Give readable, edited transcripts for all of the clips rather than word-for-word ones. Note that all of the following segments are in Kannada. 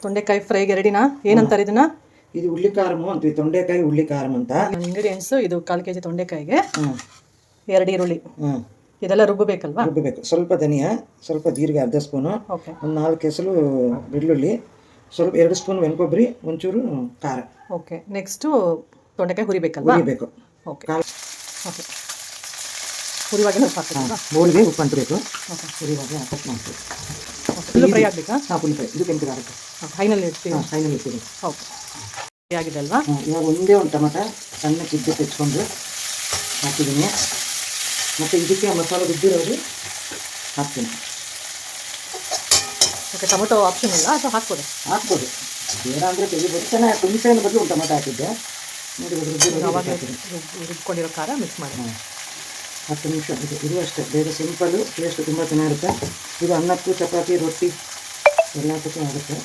ತೊಂಡೆಕಾಯಿ ಫ್ರೈಗೆ ರೆಡಿನಾ? ಏನಂತಾರೆ ಇದನ್ನ? ಇದು ಹುಳ್ಳಿಕಾರము ಅಂತೀವಿ, ತೊಂಡೆಕಾಯಿ ಹುಳ್ಳಿಕಾರಂ ಅಂತ. ಇಂಗ್ರೀಡಿಯೆಂಟ್ಸು ಇದು 1/4 kg ತೊಂಡೆಕಾಯಿಗೆ 2 ಈರುಳ್ಳಿ, ಇದೆಲ್ಲ ರುಬ್ಬಬೇಕಲ್ವಾ? ರುಬ್ಬಬೇಕು. ಸ್ವಲ್ಪ ಧನಿಯಾ, ಸ್ವಲ್ಪ ಜೀರಿಗೆ ಅರ್ಧ ಸ್ಪೂನು, ಒಂದು 4 ಎಸಳು ಬೆಳ್ಳುಳ್ಳಿ, ಸ್ವಲ್ಪ 2 ಸ್ಪೂನ್ ಕೊಬ್ಬರಿ, ಒಂಚೂರು ಖಾರ. ಓಕೆ. ನೆಕ್ಸ್ಟು ತೊಂಡೆಕಾಯಿ ಹುರಿಬೇಕಲ್ವಾ? ಹುರಿಬೇಕು. Okay okay. ಹುರಿವಾಗ ಉಪ್ಪು ಹಾಕಬೇಕು. ಬೋಲ್ಗೆ ಉಪ್ಪು ಅಂಟಬೇಕು. ಓಕೆ. ಹುರಿವಾಗ ಕಟ್ ಮಾಡ್ತೀವಿ. ಫುಲ್ ಫ್ರೈ ಆಗಬೇಕಾ? Full fry. ಇದು ಕೆಂಪಗಾಗುತ್ತೆ. ಹೈನಲ್ಲಿ ಇಡ್ತೀವಿ. ಹೈನಲ್ಲಿ ಇಡ್ತೀವಿ. ಓಕೆ. ಫ್ರೈ ಆಗಿದೆ ಅಲ್ವಾ? ಇವಾಗ ಒಂದೇ ಒಂದು ಟೊಮೆಟ ಸಣ್ಣ ಕಿದ್ದು ತೆಚ್ಕೊಂಡು ಹಾಕಿದ್ದೀನಿ. ಮತ್ತು ಇದಕ್ಕೆ ಮಸಾಲೆ ರುಬ್ಬಿರೋದು ಹಾಕ್ತೀನಿ. ಓಕೆ. ಟೊಮೆಟೊ ಆಪ್ಷನ್ ಇಲ್ಲ ಅಥವಾ ಹಾಕ್ಬೋದು? ಹಾಕ್ಬೋದು, ಬೇಡ ಅಂದರೆ ತೆಗಿಬೋದು. ಚೆನ್ನಾಗಿ ಹುಣಸೆಹಣ್ಣು ಬದಲು ಒಂದು ಟೊಮೆಟೊ ಹಾಕಿದ್ದೆ. ನೋಡಿ ರುಬ್ಕೊಂಡಿರೋ ಖಾರ ಮಿಕ್ಸ್ ಮಾಡಿ 10 ನಿಮಿಷ. ಇದು ಅಷ್ಟೇ, ಬೇಗ ಸಿಂಪಲ್ಲು, ಟೇಸ್ಟ್ ತುಂಬ ಚೆನ್ನಾಗಿರುತ್ತೆ. ಇದು ಅನ್ನಕ್ಕೂ ಚಪಾತಿ ರೊಟ್ಟಿ ಎಲ್ಲದಕ್ಕೂ ಆಗುತ್ತೆ.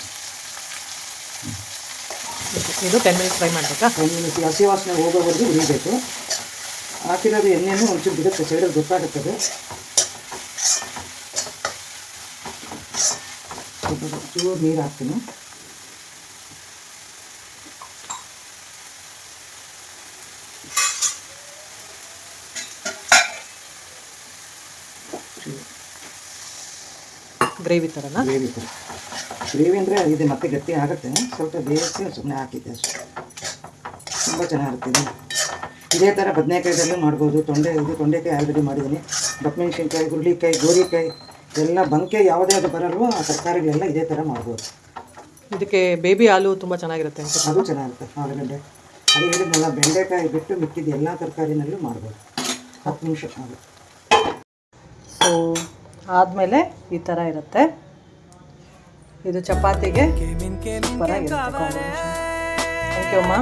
ಇದು 10 ಮಿನಿಟ್ಸ್ ಫ್ರೈ ಮಾಡಬೇಕಾ? 10 ಮಿನಿಟ್ಸ್ ಹಸಿ ವಾಸನೆ ಹೋಗೋವರೆಗೂ ಉರಿಬೇಕು. ಹಾಕಿರೋದು ಎಣ್ಣೆನೂ ಒಂಚೂರು ಬಿಡುತ್ತೆ, ಸೈಡಲ್ಲಿ ಗೊತ್ತಾಗುತ್ತದೆ. ಚೂರು ನೀರು ಹಾಕ್ತೀನಿ. ಗ್ರೇವಿ ಥರನಾ? ಗ್ರೇವಿ ಥರ. ಗ್ರೇವಿ ಅಂದರೆ ಇದು ಮತ್ತೆ ಗಟ್ಟಿ ಆಗುತ್ತೆ. ಸ್ವಲ್ಪ ಬೇಯಿಸಿ ಸುಮ್ಮನೆ ಹಾಕಿದ್ದೆ ಅಷ್ಟು. ತುಂಬ ಚೆನ್ನಾಗಿರುತ್ತೆ ಇದು. ಇದೇ ಥರ ಬದನೆಕಾಯಿದಲ್ಲೂ ಮಾಡ್ಬೋದು. ತೊಂಡೆಕಾಯಿ ಆಲ್ರೆಡಿ ಮಾಡಿದ್ದೀನಿ. ದಪ್ಪಮೆಣಸಿನ್ಕಾಯಿ, ಹುರುಳಿಕಾಯಿ, ಗೋರಿಕಾಯಿ ಎಲ್ಲ ಬಂಕೆ ಯಾವುದೇ ಅದು ಬರಲ್ವೋ ಆ ತರಕಾರಿಗಳೆಲ್ಲ ಇದೇ ಥರ ಮಾಡ್ಬೋದು. ಇದಕ್ಕೆ ಬೇಬಿ ಹಾಲು ತುಂಬ ಚೆನ್ನಾಗಿರುತ್ತೆ ಅಂತ. ಅದು ಚೆನ್ನಾಗಿರುತ್ತೆ. ಆಲೂಗಡ್ಡೆ ಅದು ಹೇಳಿದ್ನಲ್ಲ, ಬೆಂಡೆಕಾಯಿ ಬಿಟ್ಟು ಮಿಕ್ಕಿದ ಎಲ್ಲ ತರಕಾರಿನಲ್ಲೂ ಮಾಡ್ಬೋದು. 10 ನಿಮಿಷ ಆಗುತ್ತೆ. ಸೊ ಆದಮೇಲೆ ಈ ಥರ ಇರುತ್ತೆ. ಇದು ಚಪಾತಿಗೆ ಸೂಪರಾಗಿರುತ್ತೆ ಕಾಂಬಿನೇಷನ್. ಥ್ಯಾಂಕ್ ಯು ಅಮ್ಮ.